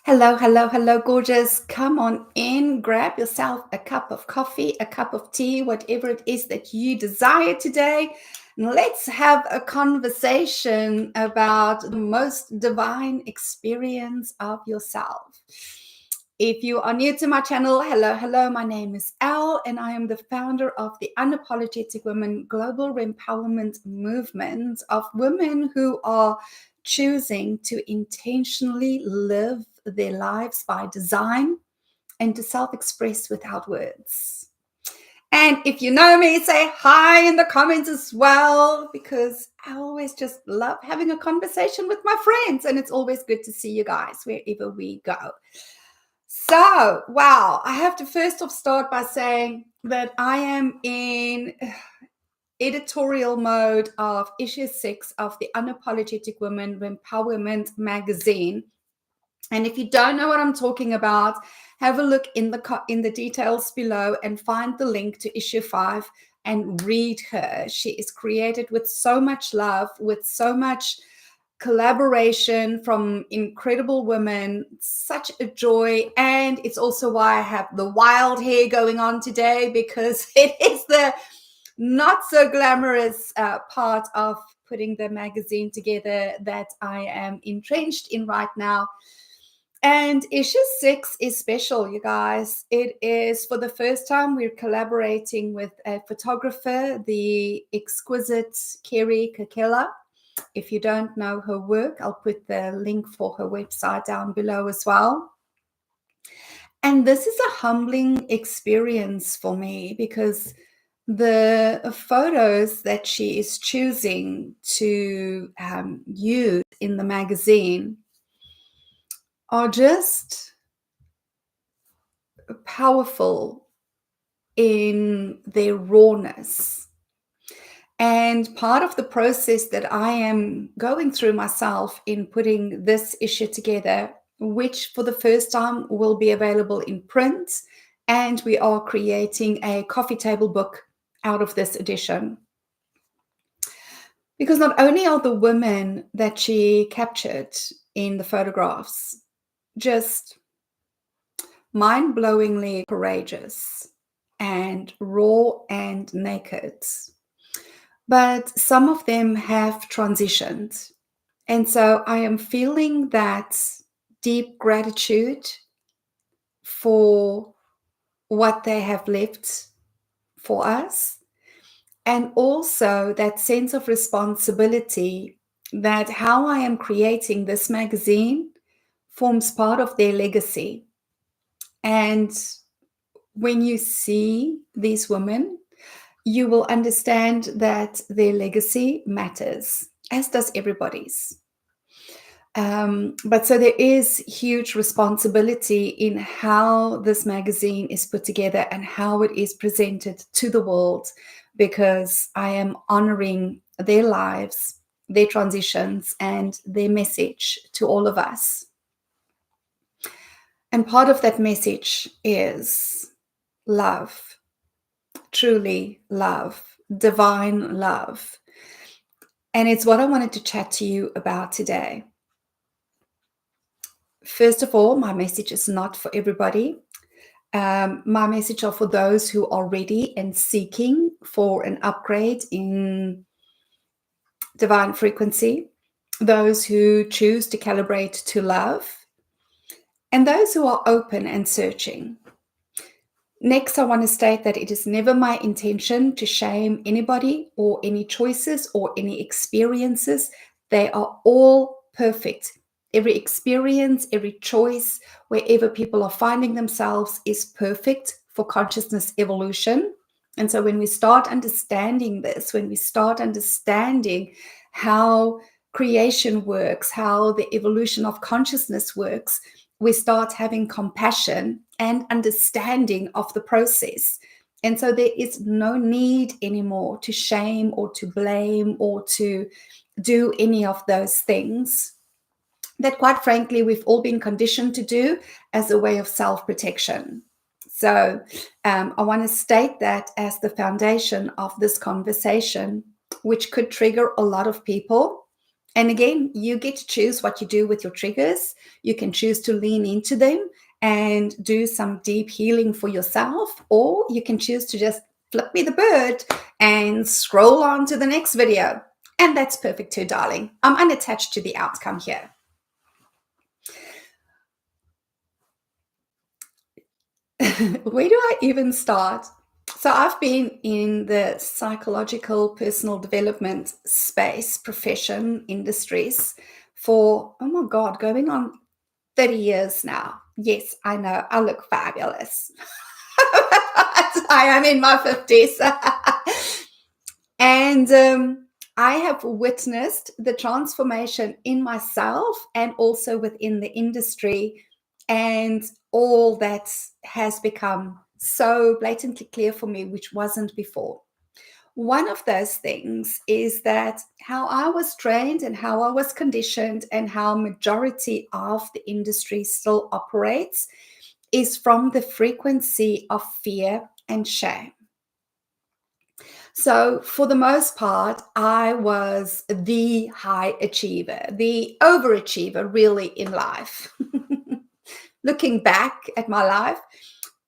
Hello, hello, hello, gorgeous. Come on in, grab yourself a cup of coffee, a cup of tea, whatever it is that you desire today. And let's have a conversation about the most divine experience of yourself. If you are new to my channel, hello, hello. My name is Elle, and I am the founder of the Unapologetic Women Global Rempowerment Movement of women who are choosing to intentionally live their lives by design and to self-express without words. And if you know me, say hi in the comments as well, because I always just love having a conversation with my friends, and it's always good to see you guys wherever we go. So, wow, I have to first off start by saying that I am in editorial mode of issue 6 of the Unapologetic Women Empowerment magazine. And if you don't know what I'm talking about, have a look in the details below and find the link to issue 5 and read her. She is created with so much love, with so much collaboration from incredible women, such a joy. And it's also why I have the wild hair going on today, because it is the not so glamorous part of putting the magazine together that I am entrenched in right now. And issue 6 is special, you guys. It is for the first time we're collaborating with a photographer, the exquisite Kerry Kakela. If you don't know her work, I'll put the link for her website down below as well. And this is a humbling experience for me, because the photos that she is choosing to use in the magazine are just powerful in their rawness. And part of the process that I am going through myself in putting this issue together, which for the first time will be available in print, and we are creating a coffee table book out of this edition. Because not only are the women that she captured in the photographs just mind-blowingly courageous and raw and naked, but some of them have transitioned. And so I am feeling that deep gratitude for what they have left for us, and also that sense of responsibility that how I am creating this magazine forms part of their legacy. And when you see these women, you will understand that their legacy matters, as does everybody's. But so there is huge responsibility in how this magazine is put together and how it is presented to the world, because I am honoring their lives, their transitions, and their message to all of us. And part of that message is love, truly love, divine love. And it's what I wanted to chat to you about today. First of all, my message is not for everybody. My message are for those who are ready and seeking for an upgrade in divine frequency, those who choose to calibrate to love, and those who are open and searching. Next, I want to state that it is never my intention to shame anybody or any choices or any experiences. They are all perfect. Every experience, every choice, wherever people are finding themselves, is perfect for consciousness evolution. And so when we start understanding this, when we start understanding how creation works, how the evolution of consciousness works, we start having compassion and understanding of the process. And so there is no need anymore to shame or to blame or to do any of those things that, quite frankly, we've all been conditioned to do as a way of self-protection. So I want to state that as the foundation of this conversation, which could trigger a lot of people. And again, you get to choose what you do with your triggers. You can choose to lean into them and do some deep healing for yourself, or you can choose to just flip me the bird and scroll on to the next video. And that's perfect too, darling. I'm unattached to the outcome here. Where do I even start? So I've been in the psychological personal development space, profession, industries for, oh my God, going on 30 years now. Yes, I know, I look fabulous. I am in my 50s. And I have witnessed the transformation in myself and also within the industry, and all that has become so blatantly clear for me, which wasn't before. One of those things is that how I was trained and how I was conditioned and how majority of the industry still operates is from the frequency of fear and shame. So for the most part, I was the high achiever, the overachiever really in life. Looking back at my life,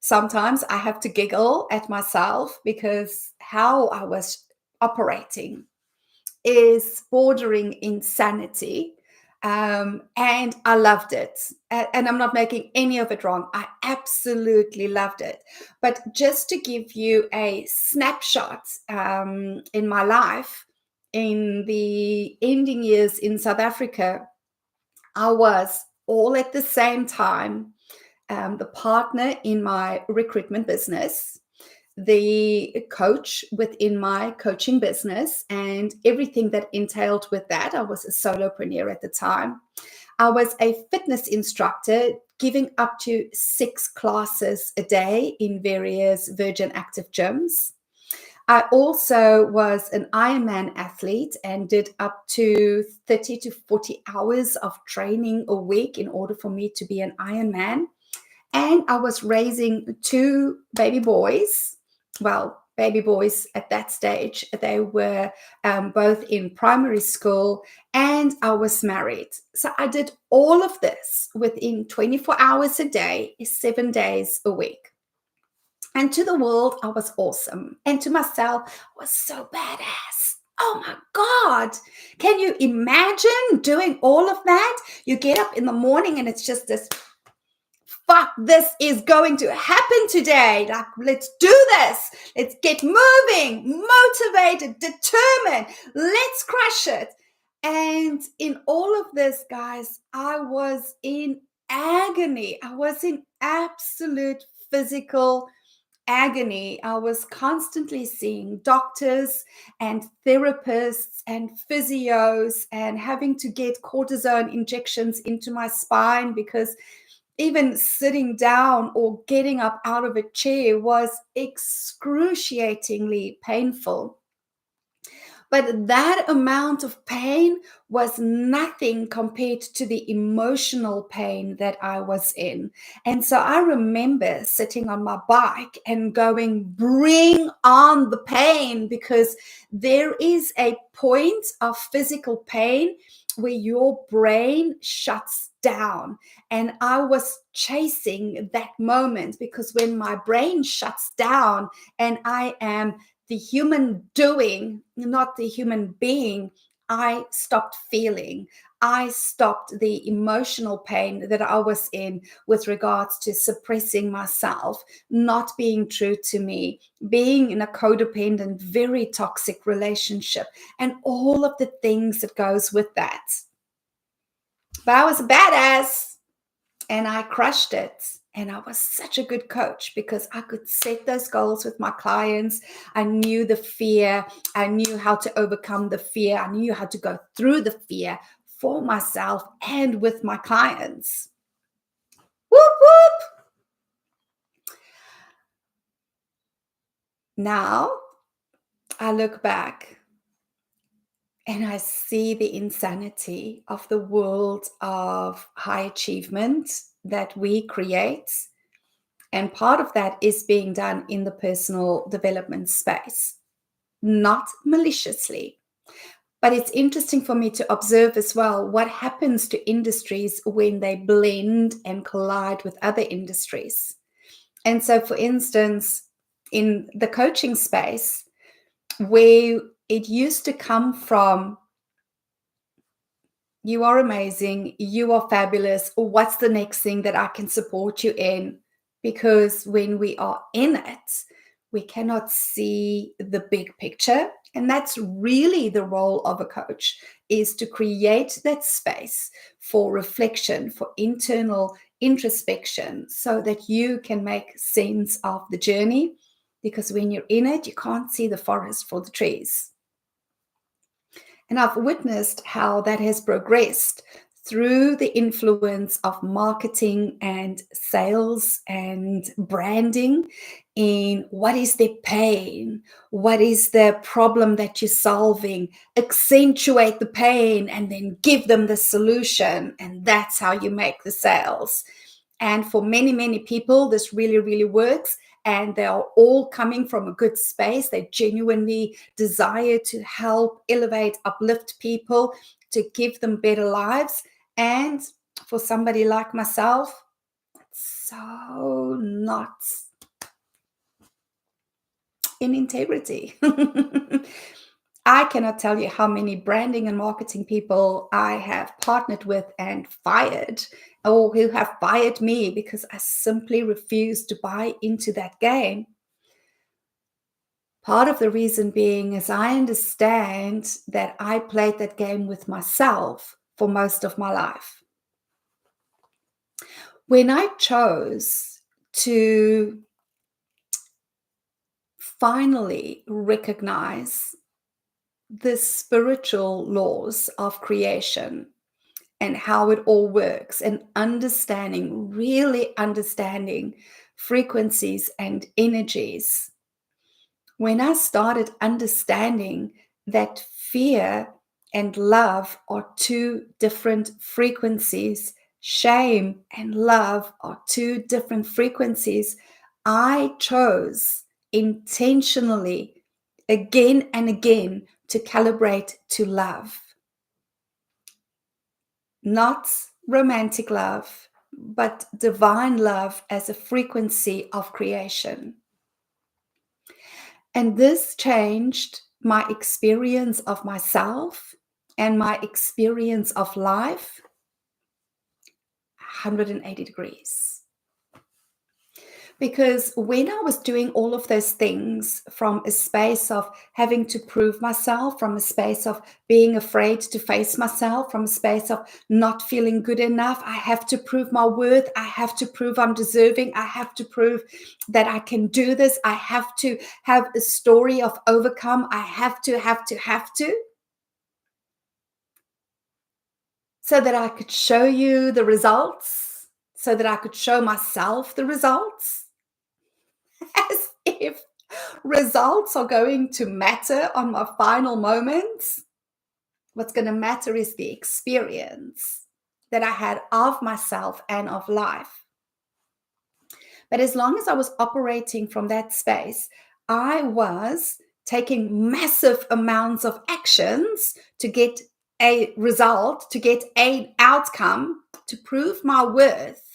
sometimes I have to giggle at myself because how I was operating is bordering insanity. And I loved it. And I'm not making any of it wrong. I absolutely loved it. But just to give you a snapshot in my life, in the ending years in South Africa, I was all at the same time the partner in my recruitment business, the coach within my coaching business, and everything that entailed with that. I was a solopreneur at the time. I was a fitness instructor, giving up to 6 classes a day in various Virgin Active gyms. I also was an Ironman athlete and did up to 30 to 40 hours of training a week in order for me to be an Ironman. And I was raising 2 baby boys. Well, baby boys at that stage, they were both in primary school, and I was married. So I did all of this within 24 hours a day, 7 days a week. And to the world, I was awesome. And to myself, I was so badass. Oh my God. Can you imagine doing all of that? You get up in the morning and it's just this, fuck, this is going to happen today. Like, let's do this. Let's get moving, motivated, determined. Let's crush it. And in all of this, guys, I was in agony. I was in absolute physical agony. I was constantly seeing doctors and therapists and physios and having to get cortisone injections into my spine because even sitting down or getting up out of a chair was excruciatingly painful. But that amount of pain was nothing compared to the emotional pain that I was in. And so I remember sitting on my bike and going, bring on the pain, because there is a point of physical pain where your brain shuts down. And I was chasing that moment, because when my brain shuts down and I am the human doing, not the human being, I stopped feeling. I stopped the emotional pain that I was in with regards to suppressing myself, not being true to me, being in a codependent, very toxic relationship, and all of the things that goes with that. But I was a badass and I crushed it. And I was such a good coach because I could set those goals with my clients. I knew the fear. I knew how to overcome the fear. I knew how to go through the fear for myself and with my clients. Whoop, whoop. Now I look back and I see the insanity of the world of high achievement that we create. And part of that is being done in the personal development space, not maliciously, But it's interesting for me to observe as well what happens to industries when they blend and collide with other industries. And so, for instance, in the coaching space, where it used to come from, you are amazing, you are fabulous, or what's the next thing that I can support you in? Because when we are in it, we cannot see the big picture. And that's really the role of a coach, is to create that space for reflection, for internal introspection, so that you can make sense of the journey. Because when you're in it, you can't see the forest for the trees. And I've witnessed how that has progressed through the influence of marketing and sales and branding in what is their pain, what is the problem that you're solving, accentuate the pain and then give them the solution. And that's how you make the sales. And for many, many people, this really, really works. And they are all coming from a good space. They genuinely desire to help, elevate, uplift people, to give them better lives. And for somebody like myself, it's so not in integrity. I cannot tell you how many branding and marketing people I have partnered with and fired, or who have fired me because I simply refuse to buy into that game. Part of the reason being is I understand that I played that game with myself for most of my life. When I chose to finally recognize the spiritual laws of creation and how it all works, and really understanding frequencies and energies, when I started understanding that fear and love are two different frequencies, shame and love are two different frequencies, I chose intentionally again and again to calibrate to love. Not romantic love, but divine love as a frequency of creation. And this changed my experience of myself and my experience of life 180 degrees. Because when I was doing all of those things from a space of having to prove myself, from a space of being afraid to face myself, from a space of not feeling good enough, I have to prove my worth, I have to prove I'm deserving, I have to prove that I can do this, I have to have a story of overcome, I have to. So that I could show you the results, so that I could show myself the results. As if results are going to matter on my final moments. What's going to matter is the experience that I had of myself and of life. But as long as I was operating from that space, I was taking massive amounts of actions to get a result, to get an outcome, to prove my worth.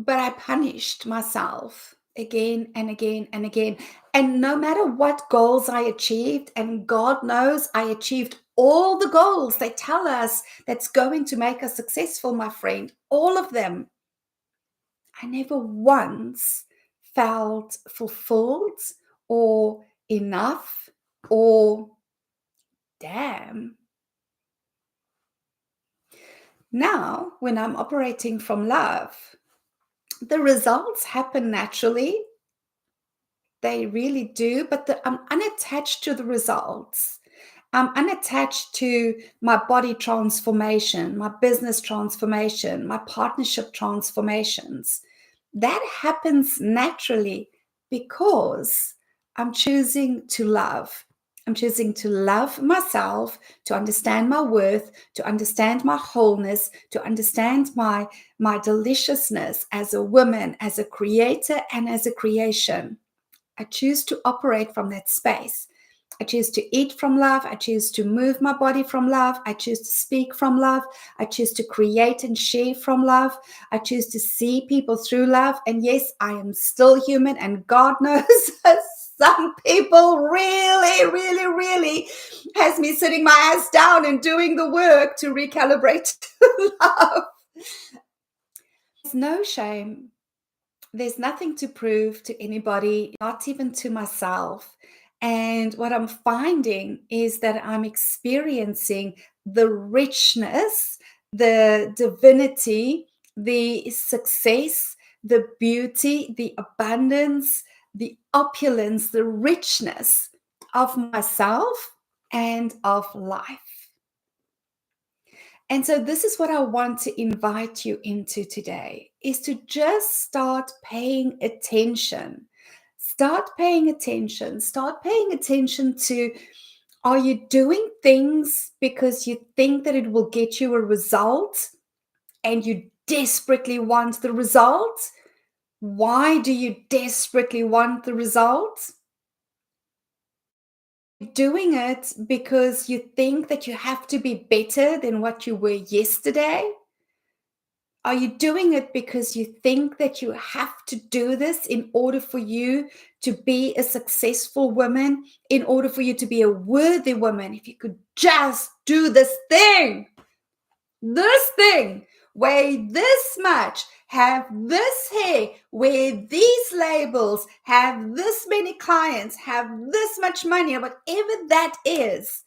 But I punished myself again and again and again. And no matter what goals I achieved, and God knows I achieved all the goals they tell us that's going to make us successful, my friend, all of them, I never once felt fulfilled or enough or damn. Now, when I'm operating from love, the results happen naturally. They really do, but I'm unattached to the results. I'm unattached to my body transformation, my business transformation, my partnership transformations. That happens naturally because I'm choosing to love. I'm choosing to love myself, to understand my worth, to understand my wholeness, to understand my deliciousness as a woman, as a creator, and as a creation. I choose to operate from that space. I choose to eat from love. I choose to move my body from love. I choose to speak from love. I choose to create and share from love. I choose to see people through love. And yes, I am still human, and God knows some people really has me sitting my ass down and doing the work to recalibrate love. There's no shame. There's nothing to prove to anybody, not even to myself. And what I'm finding is that I'm experiencing the richness, the divinity, the success, the beauty, the abundance, the opulence, the richness of myself and of life. And so this is what I want to invite you into today, is to just start paying attention. Start paying attention. Start paying attention to, are you doing things because you think that it will get you a result and you desperately want the result? Why do you desperately want the result? Doing it because you think that you have to be better than what you were yesterday? Are you doing it because you think that you have to do this in order for you to be a successful woman, in order for you to be a worthy woman? If you could just do this thing, weigh this much, have this hair, wear these labels, have this many clients, have this much money, whatever that is.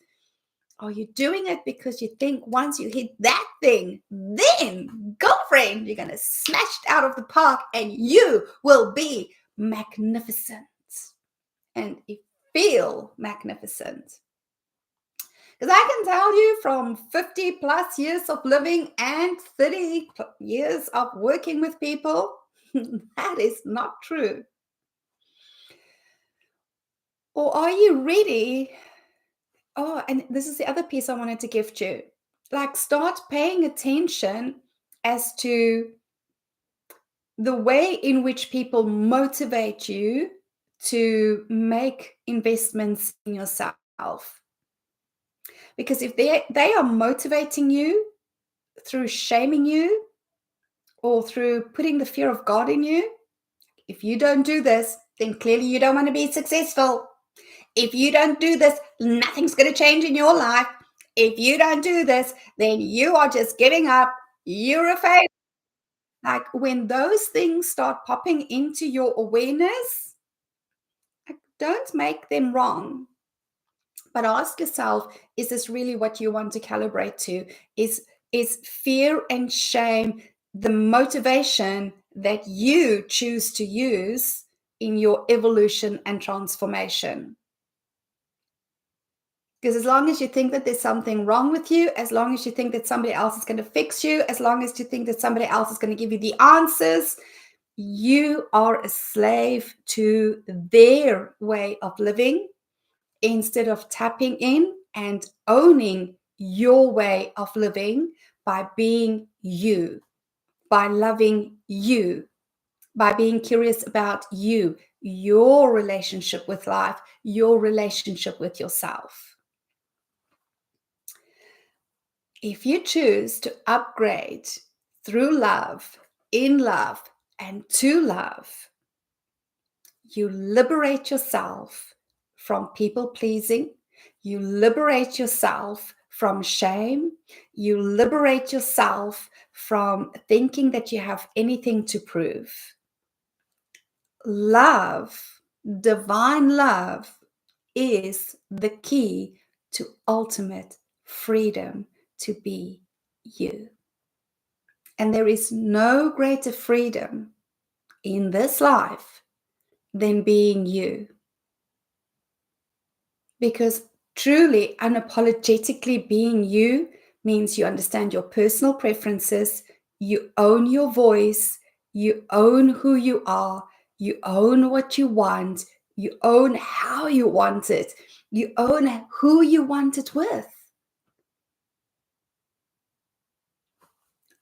Are you doing it because you think once you hit that thing, then, girlfriend, you're going to smash it out of the park and you will be magnificent and feel magnificent? Because I can tell you from 50 plus years of living and 30 years of working with people, that is not true. Or are you ready? Oh, and this is the other piece I wanted to gift you. Like, start paying attention as to the way in which people motivate you to make investments in yourself. Because if they are motivating you through shaming you or through putting the fear of God in you, if you don't do this, then clearly you don't want to be successful. If you don't do this, nothing's going to change in your life. If you don't do this, then you are just giving up. You're a failure. Like, when those things start popping into your awareness, don't make them wrong. But ask yourself, is this really what you want to calibrate to? Is fear and shame the motivation that you choose to use in your evolution and transformation? Because as long as you think that there's something wrong with you, as long as you think that somebody else is going to fix you, as long as you think that somebody else is going to give you the answers, you are a slave to their way of living instead of tapping in and owning your way of living by being you, by loving you, by being curious about you, your relationship with life, your relationship with yourself. If you choose to upgrade through love, in love, and to love, you liberate yourself from people pleasing. You liberate yourself from shame. You liberate yourself from thinking that you have anything to prove. Love, divine love, is the key to ultimate freedom to be you. And there is no greater freedom in this life than being you. Because truly, unapologetically being you means you understand your personal preferences, you own your voice, you own who you are, you own what you want, you own how you want it, you own who you want it with.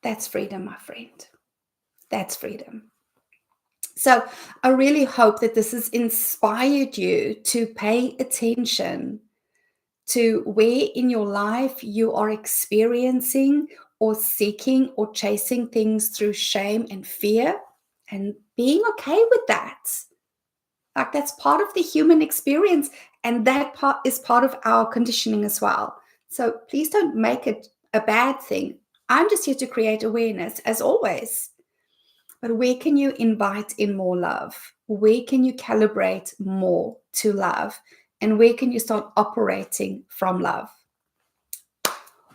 That's freedom, my friend. That's freedom. So I really hope that this has inspired you to pay attention to where in your life you are experiencing or seeking or chasing things through shame and fear, and being okay with that. Like, that's part of the human experience, and that part is part of our conditioning as well. So please don't make it a bad thing. I'm just here to create awareness, as always. But where can you invite in more love? Where can you calibrate more to love? And where can you start operating from love?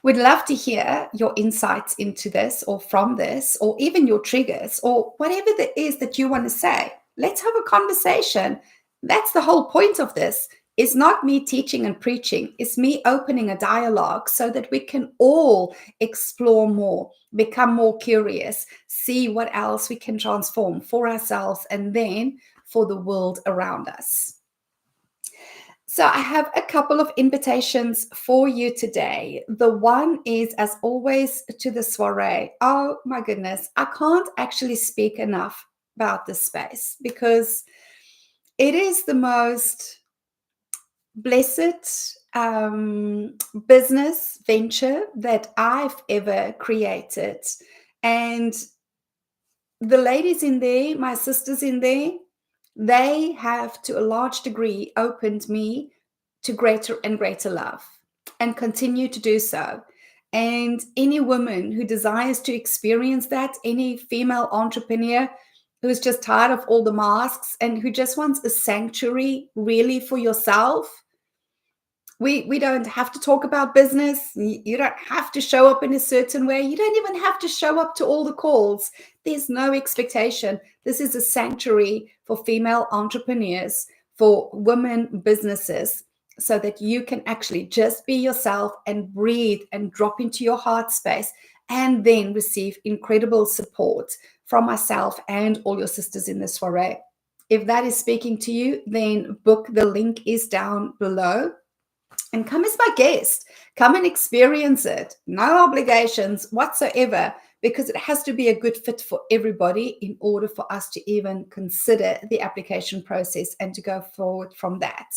We'd love to hear your insights into this or from this, or even your triggers, or whatever it is that you want to say. Let's have a conversation. That's the whole point of this. It's not me teaching and preaching. It's me opening a dialogue so that we can all explore more, become more curious, see what else we can transform for ourselves and then for the world around us. So I have a couple of invitations for you today. The one is, as always, to the soiree. Oh my goodness, I can't actually speak enough about this space because it is the most blessed business venture that I've ever created. And the ladies in there, my sisters in there, they have to a large degree opened me to greater and greater love and continue to do so. And any woman who desires to experience that, any female entrepreneur who's just tired of all the masks and who just wants a sanctuary really for yourself, we don't have to talk about business. You don't have to show up in a certain way. You don't even have to show up to all the calls. There's no expectation. This is a sanctuary for female entrepreneurs, for women businesses, so that you can actually just be yourself and breathe and drop into your heart space, and then receive incredible support from myself and all your sisters in the soiree. If that is speaking to you, then book. The link is down below. And come as my guest. Come and experience it. No obligations whatsoever, because it has to be a good fit for everybody in order for us to even consider the application process and to go forward from that.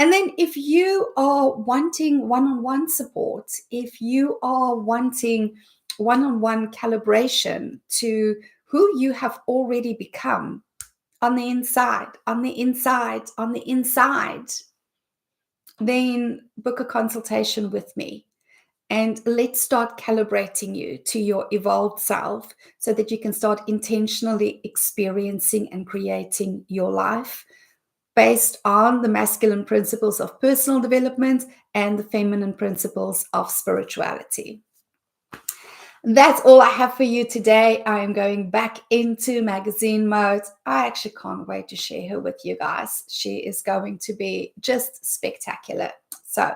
And then if you are wanting one-on-one support, if you are wanting one-on-one calibration to who you have already become on the inside, then book a consultation with me and let's start calibrating you to your evolved self so that you can start intentionally experiencing and creating your life based on the masculine principles of personal development and the feminine principles of spirituality. That's all I have for you today. I am going back into magazine mode. I actually can't wait to share her with you guys. She is going to be just spectacular. So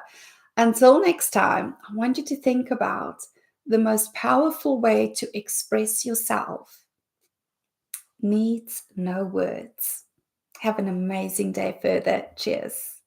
until next time, I want you to think about the most powerful way to express yourself needs no words. Have an amazing day further. Cheers.